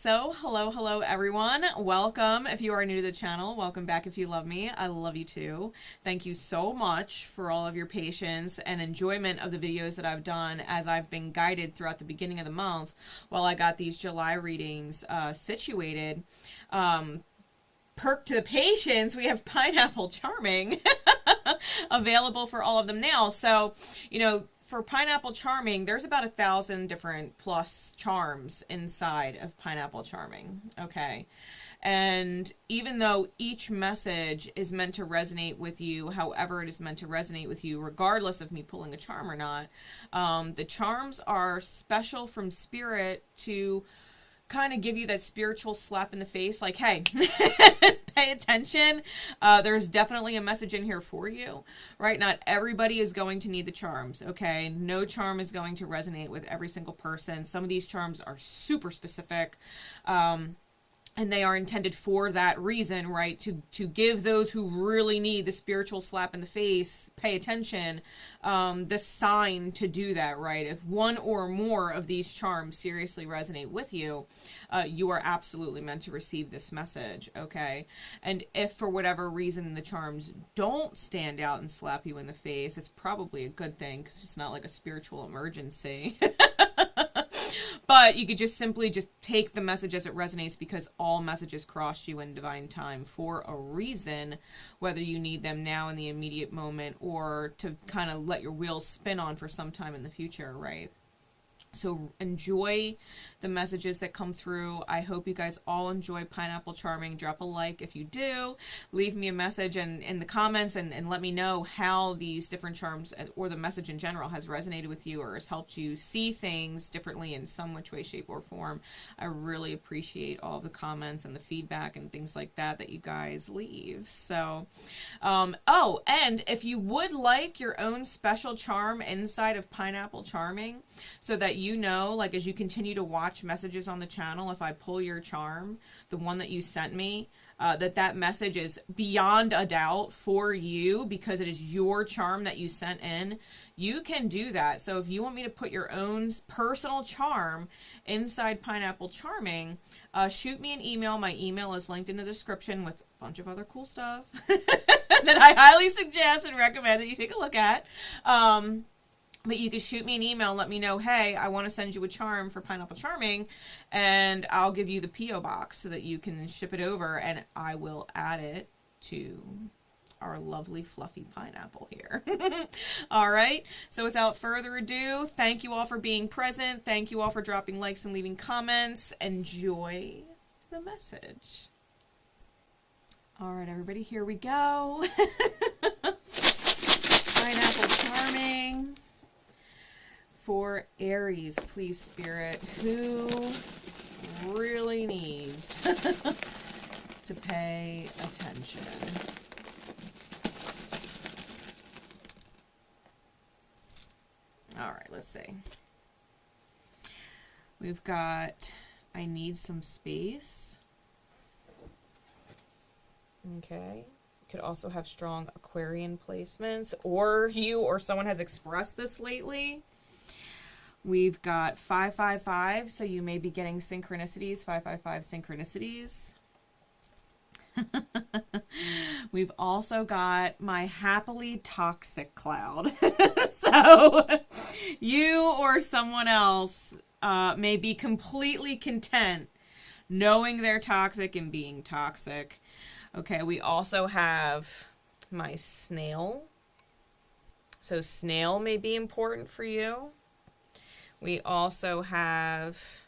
So, hello everyone. Welcome if you are new to the channel. Welcome back if you love me. I love you too. Thank you so much for all of your patience and enjoyment of the videos that I've done as I've been guided throughout the beginning of the month while I got these July readings situated. Perk to the patience, we have Pineapple Charming available for all of them now. So, for Pineapple Charming, there's about 1,000 different plus charms inside of Pineapple Charming, okay? And even though each message is meant to resonate with you, however it is meant to resonate with you, regardless of me pulling a charm or not, the charms are special from Spirit to kind of give you that spiritual slap in the face, like, hey, pay attention. There's definitely a message in here for you, right? Not everybody is going to need the charms, okay? No charm is going to resonate with every single person. Some of these charms are super specific, and they are intended for that reason, right? To give those who really need the spiritual slap in the face, pay attention, the sign to do that, right? If one or more of these charms seriously resonate with you, you are absolutely meant to receive this message, okay? And if for whatever reason the charms don't stand out and slap you in the face, it's probably a good thing because it's not like a spiritual emergency. But you could just simply take the message as it resonates because all messages cross you in divine time for a reason, whether you need them now in the immediate moment or to kind of let your wheels spin on for some time in the future, right? So enjoy the messages that come through. I hope you guys all enjoy Pineapple Charming. Drop a like if you do. Leave me a message in the comments and let me know how these different charms or the message in general has resonated with you or has helped you see things differently in some which way, shape, or form. I really appreciate all the comments and the feedback and things like that you guys leave. So, oh, and if you would like your own special charm inside of Pineapple Charming so that like as you continue to watch messages on the channel, if I pull your charm, the one that you sent me, that message is beyond a doubt for you because it is your charm that you sent in, you can do that. So if you want me to put your own personal charm inside Pineapple Charming, shoot me an email. My email is linked in the description with a bunch of other cool stuff that I highly suggest and recommend that you take a look at. But you can shoot me an email and let me know, hey, I want to send you a charm for Pineapple Charming, and I'll give you the P.O. box so that you can ship it over, and I will add it to our lovely fluffy pineapple here. All right. So without further ado, thank you all for being present. Thank you all for dropping likes and leaving comments. Enjoy the message. All right, everybody, here we go. Pineapple Charming. For Aries, please, Spirit, who really needs to pay attention. All right, let's see. We've got, I need some space. Okay. Could also have strong Aquarian placements, or you or someone has expressed this lately. We've got 555, so you may be getting synchronicities, 555 synchronicities. We've also got my happily toxic cloud. So you or someone else may be completely content knowing they're toxic and being toxic. Okay, we also have my snail. So snail may be important for you. We also have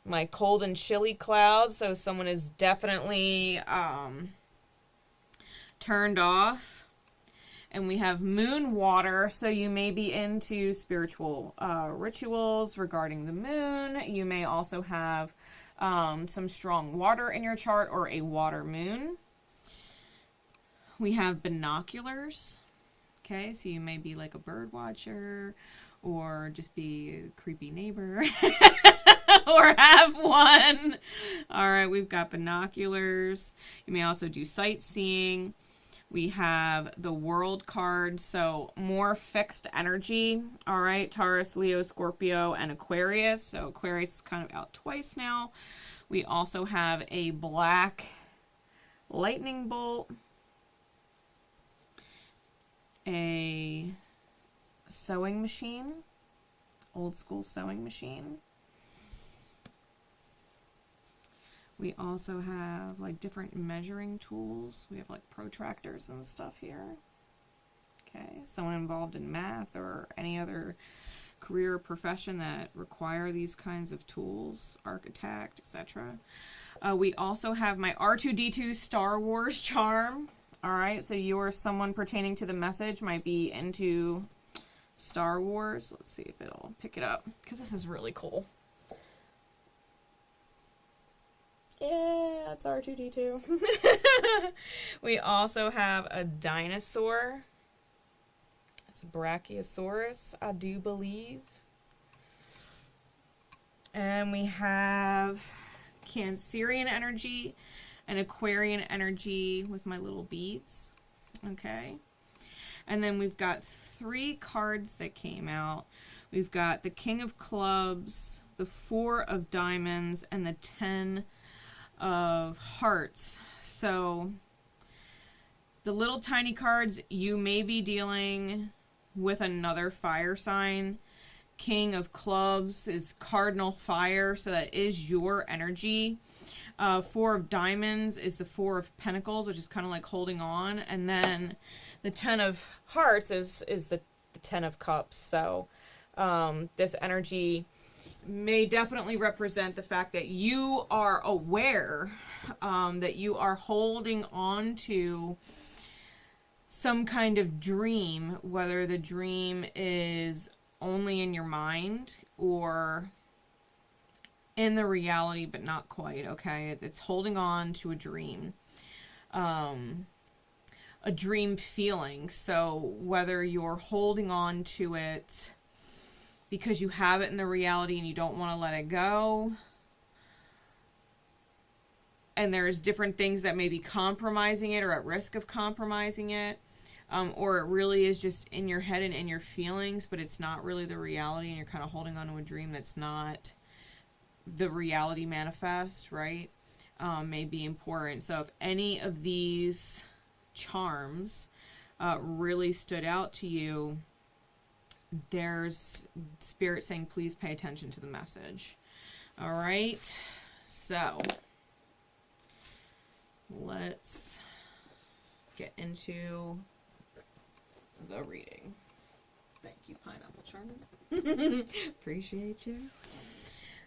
my cold and chilly cloud, so someone is definitely turned off. And we have moon water, so you may be into spiritual rituals regarding the moon. You may also have some strong water in your chart or a water moon. We have binoculars. Okay, so you may be like a bird watcher or just be a creepy neighbor or have one. All right, we've got binoculars. You may also do sightseeing. We have the World card, so more fixed energy. All right, Taurus, Leo, Scorpio, and Aquarius. So Aquarius is kind of out twice now. We also have a black lightning bolt, a sewing machine, old school sewing machine. We also have like different measuring tools. We have like protractors and stuff here. Okay, someone involved in math or any other career or profession that require these kinds of tools, architect, etc. We also have my R2-D2 Star Wars charm. All right, so you or someone pertaining to the message might be into Star Wars. Let's see if it'll pick it up, because this is really cool. Yeah, it's R2-D2. We also have a dinosaur. It's a Brachiosaurus, I do believe. And we have Cancerian energy and Aquarian energy with my little beads. Okay. And then we've got 3 cards that came out. We've got the King of Clubs, the 4 of Diamonds, and the 10 of Hearts. So the little tiny cards, you may be dealing with another fire sign. King of Clubs is cardinal fire, so that is your energy. 4 of Diamonds is the 4 of Pentacles, which is kind of like holding on. And then the 10 of Hearts is the 10 of Cups. So this energy may definitely represent the fact that you are aware that you are holding on to some kind of dream, whether the dream is only in your mind or in the reality, but not quite, okay? It's holding on to a dream feeling. So whether you're holding on to it because you have it in the reality and you don't want to let it go, and there's different things that may be compromising it or at risk of compromising it, or it really is just in your head and in your feelings, but it's not really the reality, and you're kind of holding on to a dream that's not the reality manifest, right? May be important. So if any of these charms really stood out to you, there's Spirit saying, please pay attention to the message. All right, so let's get into the reading. Thank you, Pineapple Charmer. Appreciate you.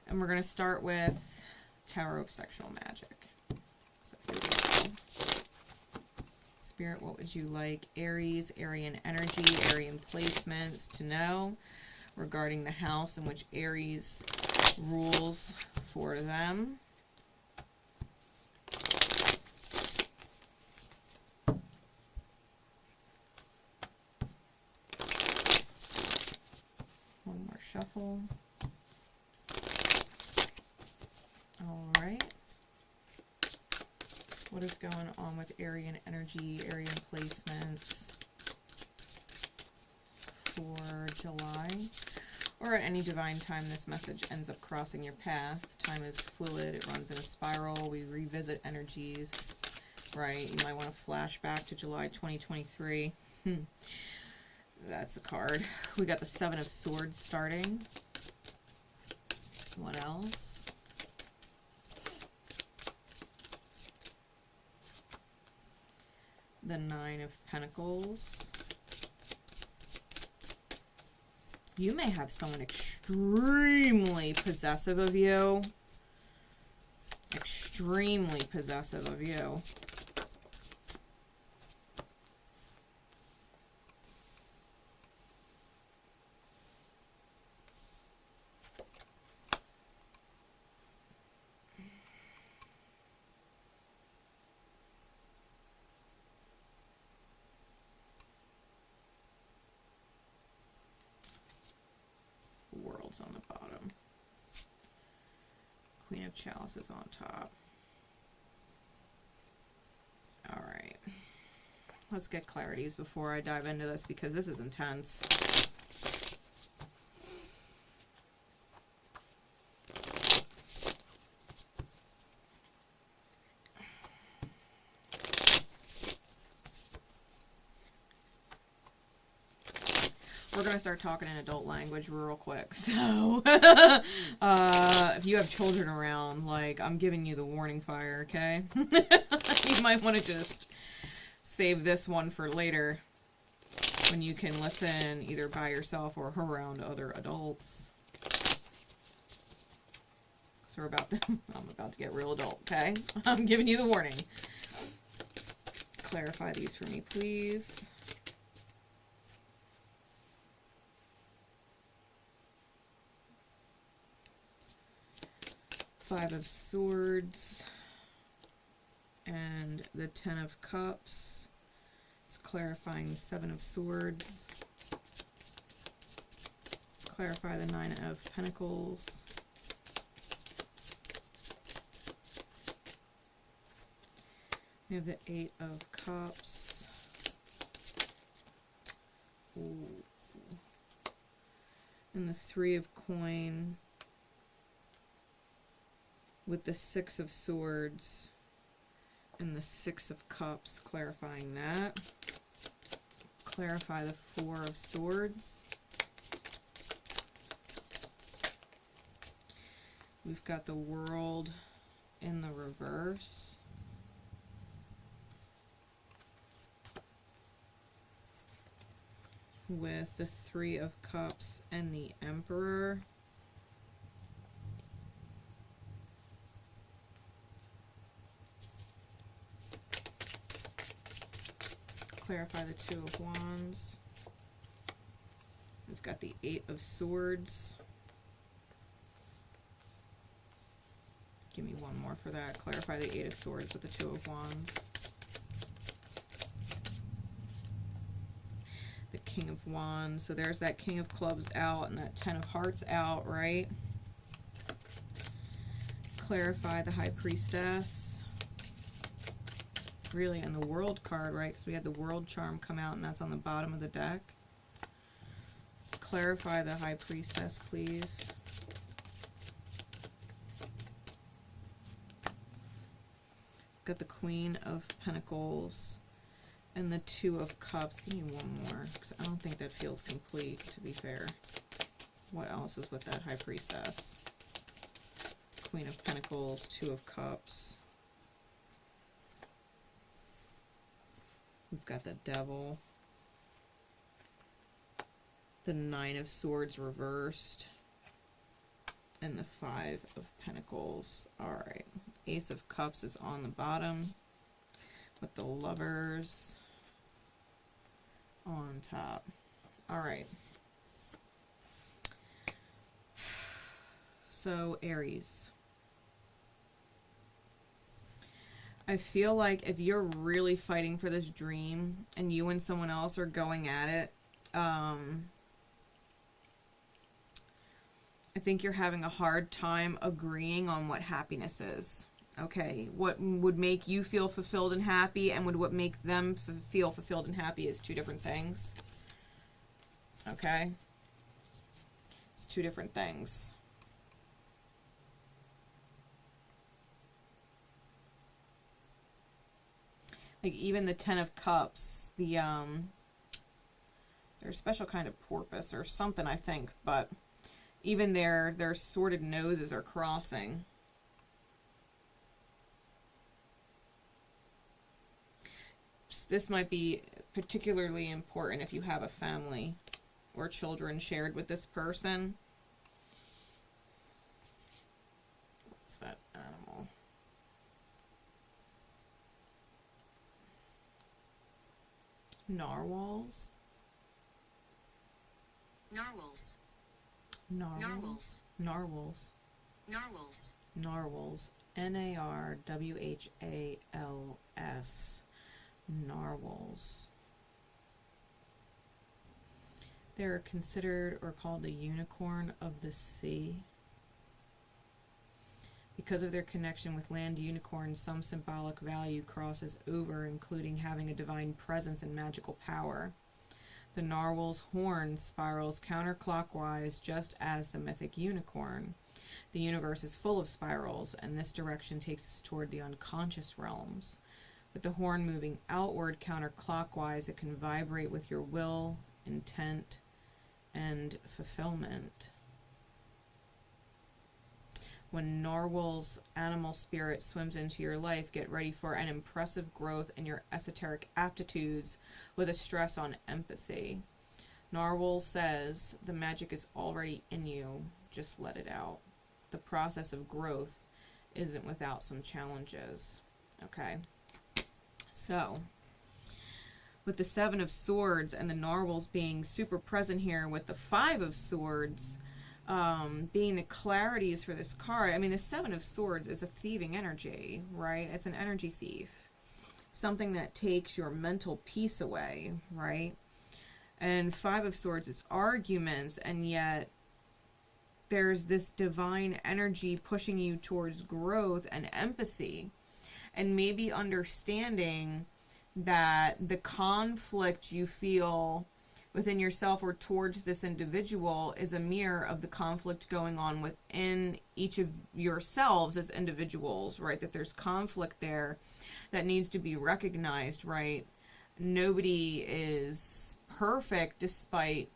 And we're going to start with Tarot of Sexual Magic. So here we go. Spirit, what would you like Aries, Arian energy, Arian placements to know regarding the house in which Aries rules for them? One more shuffle. All right. What is going on with Arian energy, Arian placements for July? Or at any divine time this message ends up crossing your path. Time is fluid. It runs in a spiral. We revisit energies, right? You might want to flash back to July 2023. That's a card. We got the 7 of Swords starting. What else? The 9 of Pentacles. You may have someone extremely possessive of you. Extremely possessive of you. World's on the bottom. Queen of Chalice is on top. Alright. Let's get clarities before I dive into this, because this is intense. We're going to start talking in adult language real quick. So, if you have children around, like, I'm giving you the warning fire, okay? You might want to just save this one for later, when you can listen either by yourself or around other adults. So we're about to, I'm about to get real adult, okay? I'm giving you the warning. Clarify these for me, please. Five of Swords and the Ten of Cups. It's clarifying the Seven of Swords. Clarify the Nine of Pentacles. We have the Eight of Cups. Ooh. And the Three of Coin. With the Six of Swords and the Six of Cups, clarifying that. Clarify the Four of Swords. We've got the World in the reverse. With the Three of Cups and the Emperor. Clarify the Two of Wands. We've got the Eight of Swords. Give me one more for that. Clarify the Eight of Swords with the Two of Wands. The King of Wands. So there's that King of Clubs out and that Ten of Hearts out, right? Clarify the High Priestess. Really, and the World card, right? Because we had the World charm come out, and that's on the bottom of the deck. Clarify the High Priestess, please. Got the Queen of Pentacles and the Two of Cups. Give me one more, because I don't think that feels complete, to be fair. What else is with that High Priestess? Queen of Pentacles, Two of Cups. We've got the Devil. The Nine of Swords reversed. And the Five of Pentacles. Alright. Ace of Cups is on the bottom. With the Lovers on top. Alright. So, Aries. I feel like if you're really fighting for this dream and you and someone else are going at it, I think you're having a hard time agreeing on what happiness is. Okay, what would make you feel fulfilled and happy and what make them feel fulfilled and happy is two different things. Okay? It's two different things. Like even the Ten of Cups, they're a special kind of porpoise or something, I think, but even their sordid noses are crossing. This might be particularly important if you have a family or children shared with this person. What's that animal? Narwhals? Narwhals. Narwhals. Narwhals. Narwhals. Narwhals. Narwhals. Narwhals. They're considered or called the unicorn of the sea. Because of their connection with land unicorns, some symbolic value crosses over, including having a divine presence and magical power. The narwhal's horn spirals counterclockwise, just as the mythic unicorn. The universe is full of spirals, and this direction takes us toward the unconscious realms. With the horn moving outward counterclockwise, it can vibrate with your will, intent, and fulfillment. When narwhal's animal spirit swims into your life, get ready for an impressive growth in your esoteric aptitudes with a stress on empathy. Narwhal says, the magic is already in you, just let it out. The process of growth isn't without some challenges. Okay, so with the Seven of Swords and the narwhals being super present here, with the Five of Swords being the clarities for this card. I mean, the Seven of Swords is a thieving energy, right? It's an energy thief. Something that takes your mental peace away, right? And Five of Swords is arguments, and yet there's this divine energy pushing you towards growth and empathy, and maybe understanding that the conflict you feel within yourself or towards this individual is a mirror of the conflict going on within each of yourselves as individuals, right? That there's conflict there that needs to be recognized, right? Nobody is perfect despite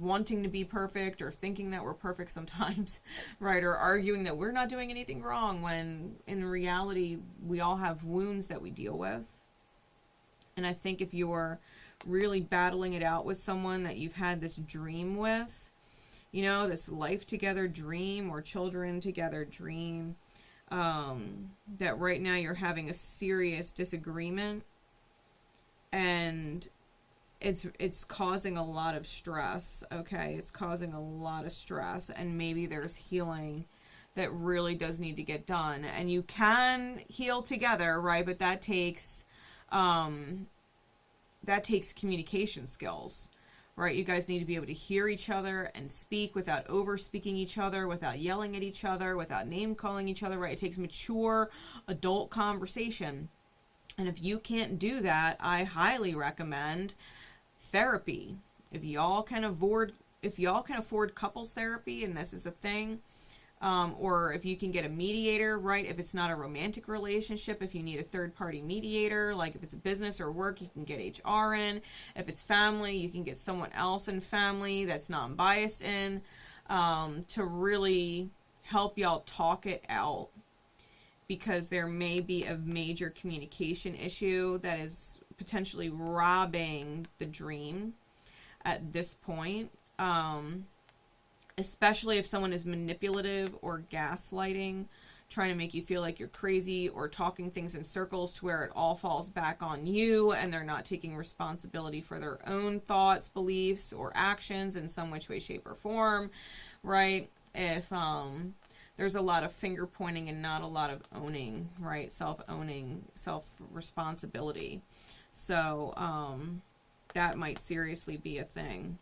wanting to be perfect or thinking that we're perfect sometimes, right? Or arguing that we're not doing anything wrong, when in reality we all have wounds that we deal with. And I think if you're really battling it out with someone that you've had this dream with, you know, this life together dream or children together dream, that right now you're having a serious disagreement, and it's causing a lot of stress, okay? It's causing a lot of stress, and maybe there's healing that really does need to get done. And you can heal together, right? But that takes communication skills, right? You guys need to be able to hear each other and speak without over speaking each other, without yelling at each other, without name calling each other, right? It takes mature adult conversation. And if you can't do that, I highly recommend therapy. If y'all can afford couples therapy, and this is a thing, or if you can get a mediator, right? If it's not a romantic relationship, if you need a third-party mediator, like if it's a business or work, you can get HR in. If it's family, you can get someone else in family that's non-biased in, to really help y'all talk it out, because there may be a major communication issue that is potentially robbing the dream at this point. Especially if someone is manipulative or gaslighting, trying to make you feel like you're crazy, or talking things in circles to where it all falls back on you and they're not taking responsibility for their own thoughts, beliefs, or actions in some which way, shape, or form, right? If there's a lot of finger pointing and not a lot of owning, right? Self-owning, self-responsibility. So that might seriously be a thing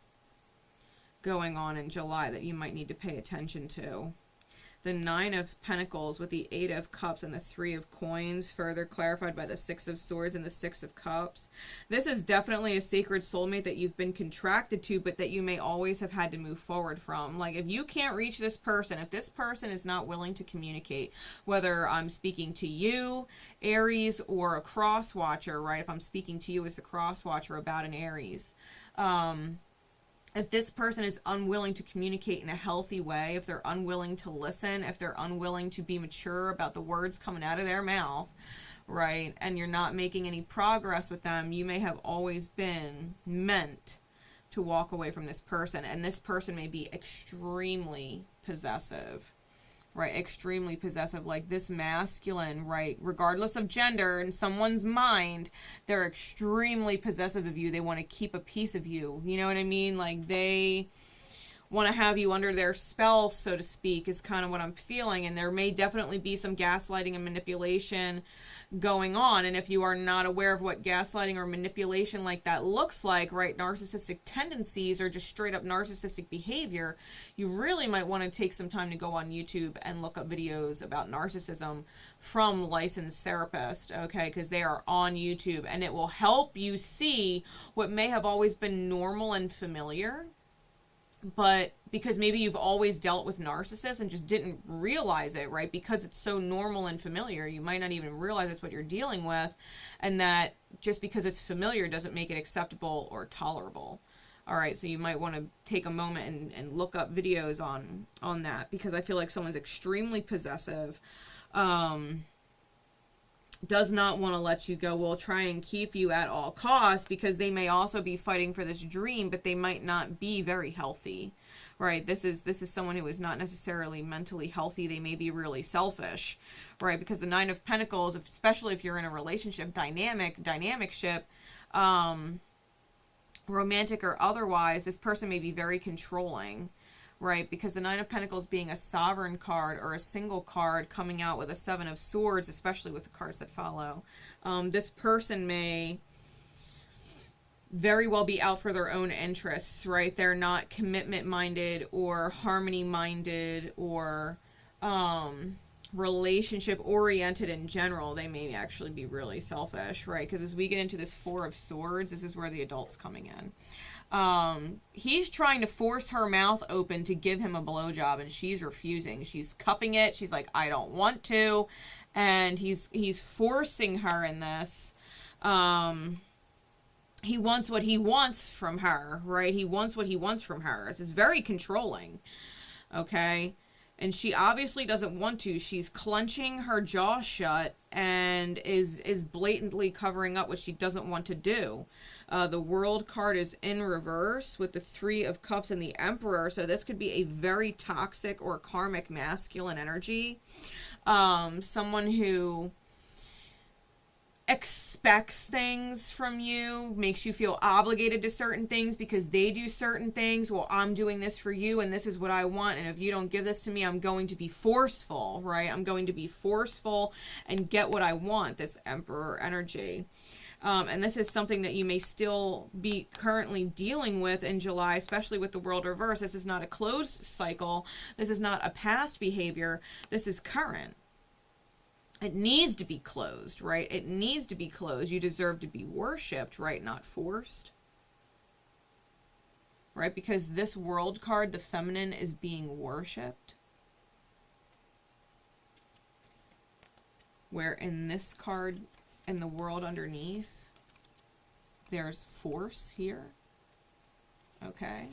going on in July that you might need to pay attention to. The Nine of Pentacles with the Eight of Cups and the Three of Coins, further clarified by the Six of Swords and the Six of Cups. This is definitely a sacred soulmate that you've been contracted to, but that you may always have had to move forward from. Like, if you can't reach this person, if this person is not willing to communicate, whether I'm speaking to you, Aries, or a cross watcher, right? If I'm speaking to you as the cross watcher about an Aries, if this person is unwilling to communicate in a healthy way, if they're unwilling to listen, if they're unwilling to be mature about the words coming out of their mouth, right, and you're not making any progress with them, you may have always been meant to walk away from this person. And this person may be extremely possessive, right? Extremely possessive, like this masculine, right? Regardless of gender, in someone's mind, they're extremely possessive of you. They want to keep a piece of you. You know what I mean? Like, they want to have you under their spell, so to speak, is kind of what I'm feeling. And there may definitely be some gaslighting and manipulation going on. And if you are not aware of what gaslighting or manipulation like that looks like, right, narcissistic tendencies or just straight up narcissistic behavior, you really might want to take some time to go on YouTube and look up videos about narcissism from licensed therapists, okay, because they are on YouTube, and it will help you see what may have always been normal and familiar, but because maybe you've always dealt with narcissists and just didn't realize it, right? Because it's so normal and familiar, you might not even realize it's what you're dealing with, and that just because it's familiar doesn't make it acceptable or tolerable. All right, so you might want to take a moment and look up videos on that, because I feel like someone's extremely possessive, does not want to let you go, will try and keep you at all costs, because they may also be fighting for this dream, but they might not be very healthy, right? This is someone who is not necessarily mentally healthy. They may be really selfish, right? Because the Nine of Pentacles, especially if you're in a relationship, dynamic ship, romantic or otherwise, this person may be very controlling, right? Because the Nine of Pentacles being a sovereign card or a single card coming out with a Seven of Swords, especially with the cards that follow, this person may very well be out for their own interests, right? They're not commitment minded or harmony minded or relationship oriented in general. They may actually be really selfish, right? Because as we get into this Four of Swords, this is where the adult's coming in. He's trying to force her mouth open to give him a blowjob, and she's refusing. She's cupping it. She's like, I don't want to. And he's forcing her in this. He wants what he wants from her, right? He wants what he wants from her. It's very controlling, okay? And she obviously doesn't want to. She's clenching her jaw shut and is blatantly covering up what she doesn't want to do. The World card is in reverse with the Three of Cups and the Emperor. So this could be a very toxic or karmic masculine energy. Someone who expects things from you, makes you feel obligated to certain things because they do certain things. Well, I'm doing this for you and this is what I want, and if you don't give this to me, I'm going to be forceful, right? I'm going to be forceful and get what I want, this Emperor energy. And this is something that you may still be currently dealing with in July, especially with the World reverse. This is not a closed cycle. This is not a past behavior. This is current. It needs to be closed, right? It needs to be closed. You deserve to be worshipped, right? Not forced. Right? Because this World card, the feminine, is being worshipped. Where in this card, in the World underneath, there's force here. Okay?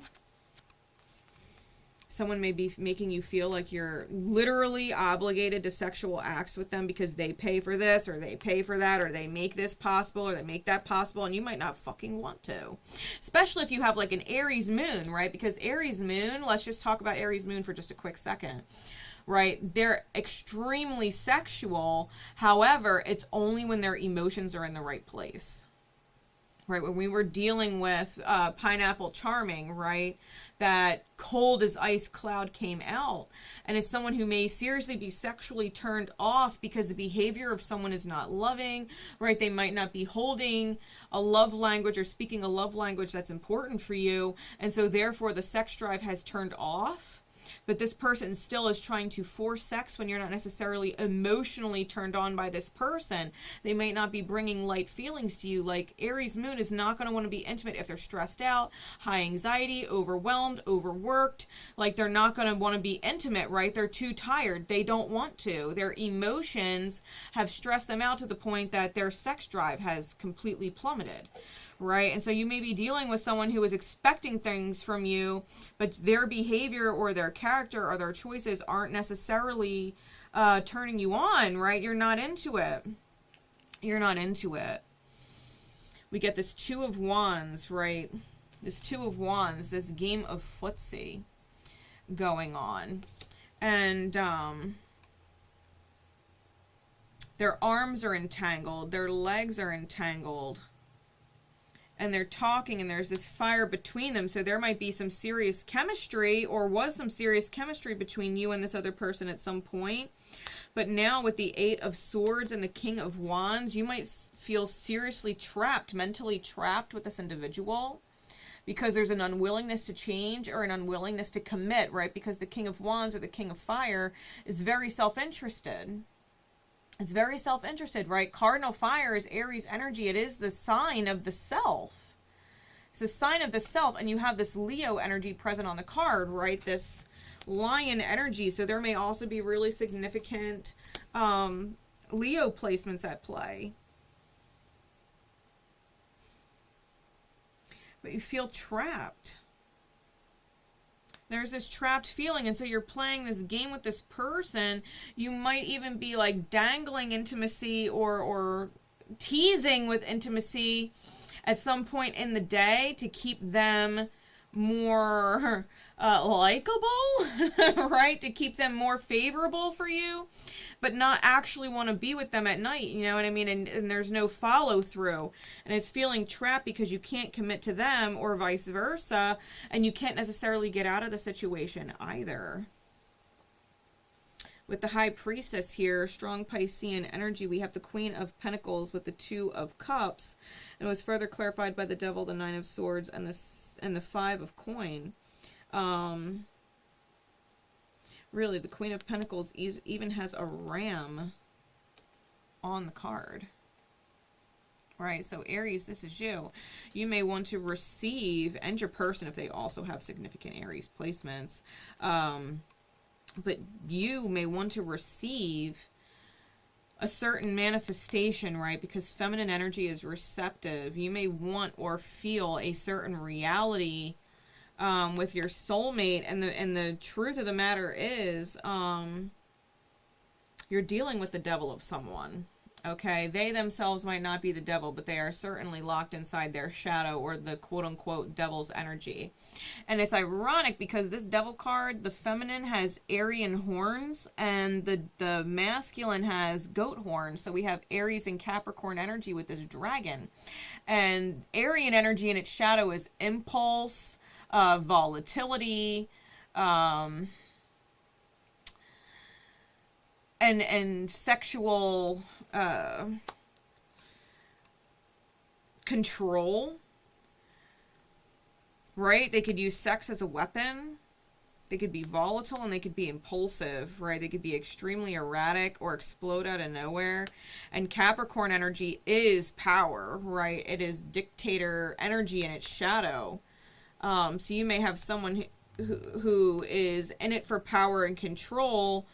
Someone may be making you feel like you're literally obligated to sexual acts with them because they pay for this or they pay for that or they make this possible or they make that possible, and you might not fucking want to. Especially if you have like an Aries moon, right? Because Aries moon, let's just talk about Aries moon for just a quick second, right? They're extremely sexual. However, it's only when their emotions are in the right place. Right, when we were dealing with Pineapple Charming, right, that cold as ice cloud came out. And as someone who may seriously be sexually turned off because the behavior of someone is not loving, right, they might not be holding a love language or speaking a love language that's important for you. And so therefore the sex drive has turned off. But this person still is trying to force sex when you're not necessarily emotionally turned on by this person. They might not be bringing light feelings to you. Like Aries moon is not going to want to be intimate if they're stressed out, high anxiety, overwhelmed, overworked. Like they're not going to want to be intimate, right? They're too tired. They don't want to. Their emotions have stressed them out to the point that their sex drive has completely plummeted. Right? And so you may be dealing with someone who is expecting things from you, but their behavior or their character or their choices aren't necessarily turning you on, right? You're not into it. You're not into it. We get this Two of Wands, right? This Two of Wands, this game of footsie going on. And their arms are entangled. Their legs are entangled. and they're talking and there's this fire between them. So there might be some serious chemistry, or was some serious chemistry between you and this other person at some point. But now with the 8 of Swords and the King of Wands, you might feel seriously trapped, mentally trapped with this individual, because there's an unwillingness to change or an unwillingness to commit, right? Because the King of Wands or the King of Fire is very self-interested. It's very self-interested, right? Cardinal fire is Aries energy. It is the sign of the self. It's a sign of the self, and you have this Leo energy present on the card, right? This Lion energy. So there may also be really significant Leo placements at play. But you feel trapped. There's this trapped feeling, and so you're playing this game with this person. You might even be like dangling intimacy or teasing with intimacy at some point in the day to keep them more likable, right? To keep them more favorable for you, but not actually want to be with them at night, you know what I mean? And there's no follow through, and it's feeling trapped because you can't commit to them or vice versa, and you can't necessarily get out of the situation either. With the High Priestess here, strong Piscean energy, we have the Queen of Pentacles with the 2 of Cups, and it was further clarified by the Devil, the 9 of Swords, and the 5 of Coin. Really, the Queen of Pentacles even has a ram on the card. Right, so Aries, this is you. You may want to receive, and your person if they also have significant Aries placements, but you may want to receive a certain manifestation, right? Because feminine energy is receptive. You may want or feel a certain reality with your soulmate, and the truth of the matter is, you're dealing with the devil of someone. Okay, they themselves might not be the devil, but they are certainly locked inside their shadow, or the quote-unquote devil's energy. And it's ironic because this devil card, the feminine has Aryan horns, and the masculine has goat horns. So we have Aries and Capricorn energy with this dragon. And Aryan energy in its shadow is impulse, volatility, and sexual control, right? They could use sex as a weapon. They could be volatile, and they could be impulsive, right? They could be extremely erratic or explode out of nowhere. And Capricorn energy is power, right? It is dictator energy in its shadow. So you may have someone who is in it for power and control,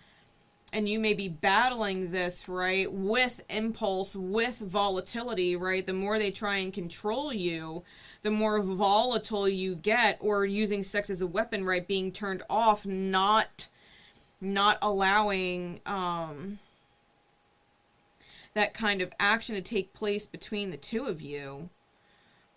and you may be battling this, right, with impulse, with volatility, right? The more they try and control you, the more volatile you get, or using sex as a weapon, right? Being turned off, not allowing that kind of action to take place between the two of you.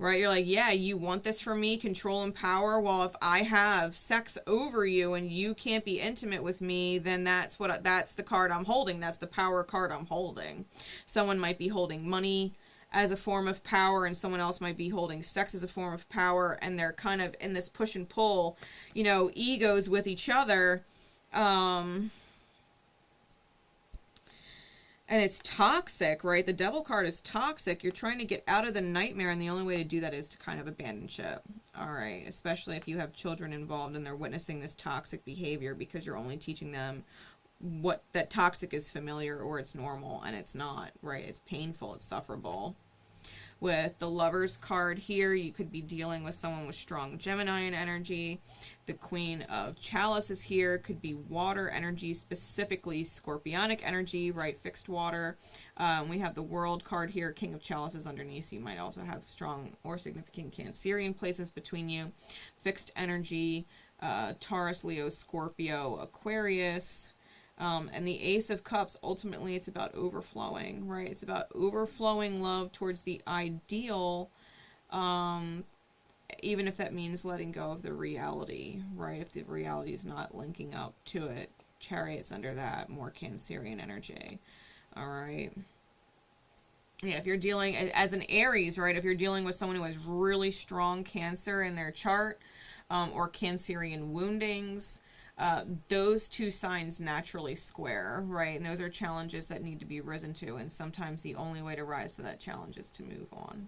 Right, you're like, yeah, you want this from me, control and power. Well, if I have sex over you and you can't be intimate with me, then that's the card I'm holding. That's the power card I'm holding. Someone might be holding money as a form of power, and someone else might be holding sex as a form of power, and they're kind of in this push and pull, you know, egos with each other. And it's toxic, right? The devil card is toxic. You're trying to get out of the nightmare, and the only way to do that is to kind of abandon ship. All right, especially if you have children involved and they're witnessing this toxic behavior, because you're only teaching them what that toxic is familiar or it's normal, and it's not, right? It's painful, it's sufferable. With the Lovers card here, you could be dealing with someone with strong Geminian energy. The Queen of Chalices here could be water energy, specifically Scorpionic energy, right? Fixed water. We have the World card here, King of Chalices underneath. So you might also have strong or significant Cancerian places between you. Fixed energy, Taurus, Leo, Scorpio, Aquarius. And the Ace of Cups, ultimately, it's about overflowing, right? It's about overflowing love towards the ideal, even if that means letting go of the reality, right? If the reality is not linking up to it. Chariot's under that, more Cancerian energy. All right. Yeah, if you're dealing as an Aries, right? If you're dealing with someone who has really strong Cancer in their chart, or Cancerian woundings, those two signs naturally square, right? And those are challenges that need to be risen to. And sometimes the only way to rise to that challenge is to move on,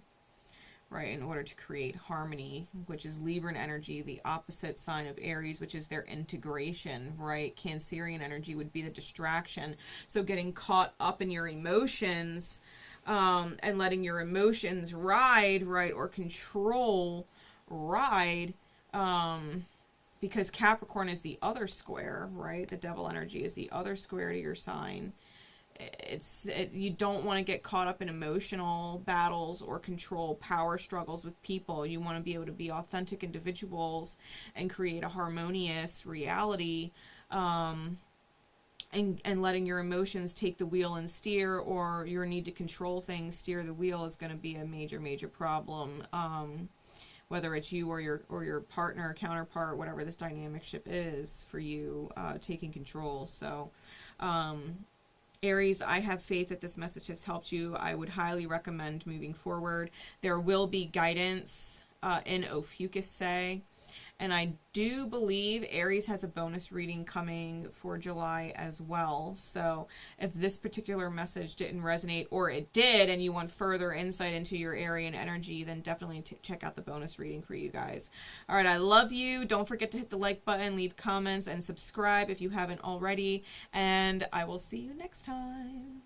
right? In order to create harmony, which is Libran energy, the opposite sign of Aries, which is their integration, right? Cancerian energy would be the distraction. So getting caught up in your emotions, and letting your emotions ride, right, or control ride, because Capricorn is the other square, right? The devil energy is the other square to your sign. You don't want to get caught up in emotional battles or control power struggles with people. You want to be able to be authentic individuals and create a harmonious reality, and letting your emotions take the wheel and steer, or your need to control things steer the wheel, is going to be a major problem, whether it's you or your partner, counterpart, whatever this dynamic ship is for you, taking control. So Aries, I have faith that this message has helped you. I would highly recommend moving forward. There will be guidance in Ophiuchus, and I do believe Aries has a bonus reading coming for July as well. So if this particular message didn't resonate, or it did, and you want further insight into your Arian energy, then definitely check out the bonus reading for you guys. All right, I love you. Don't forget to hit the like button, leave comments, and subscribe if you haven't already. And I will see you next time.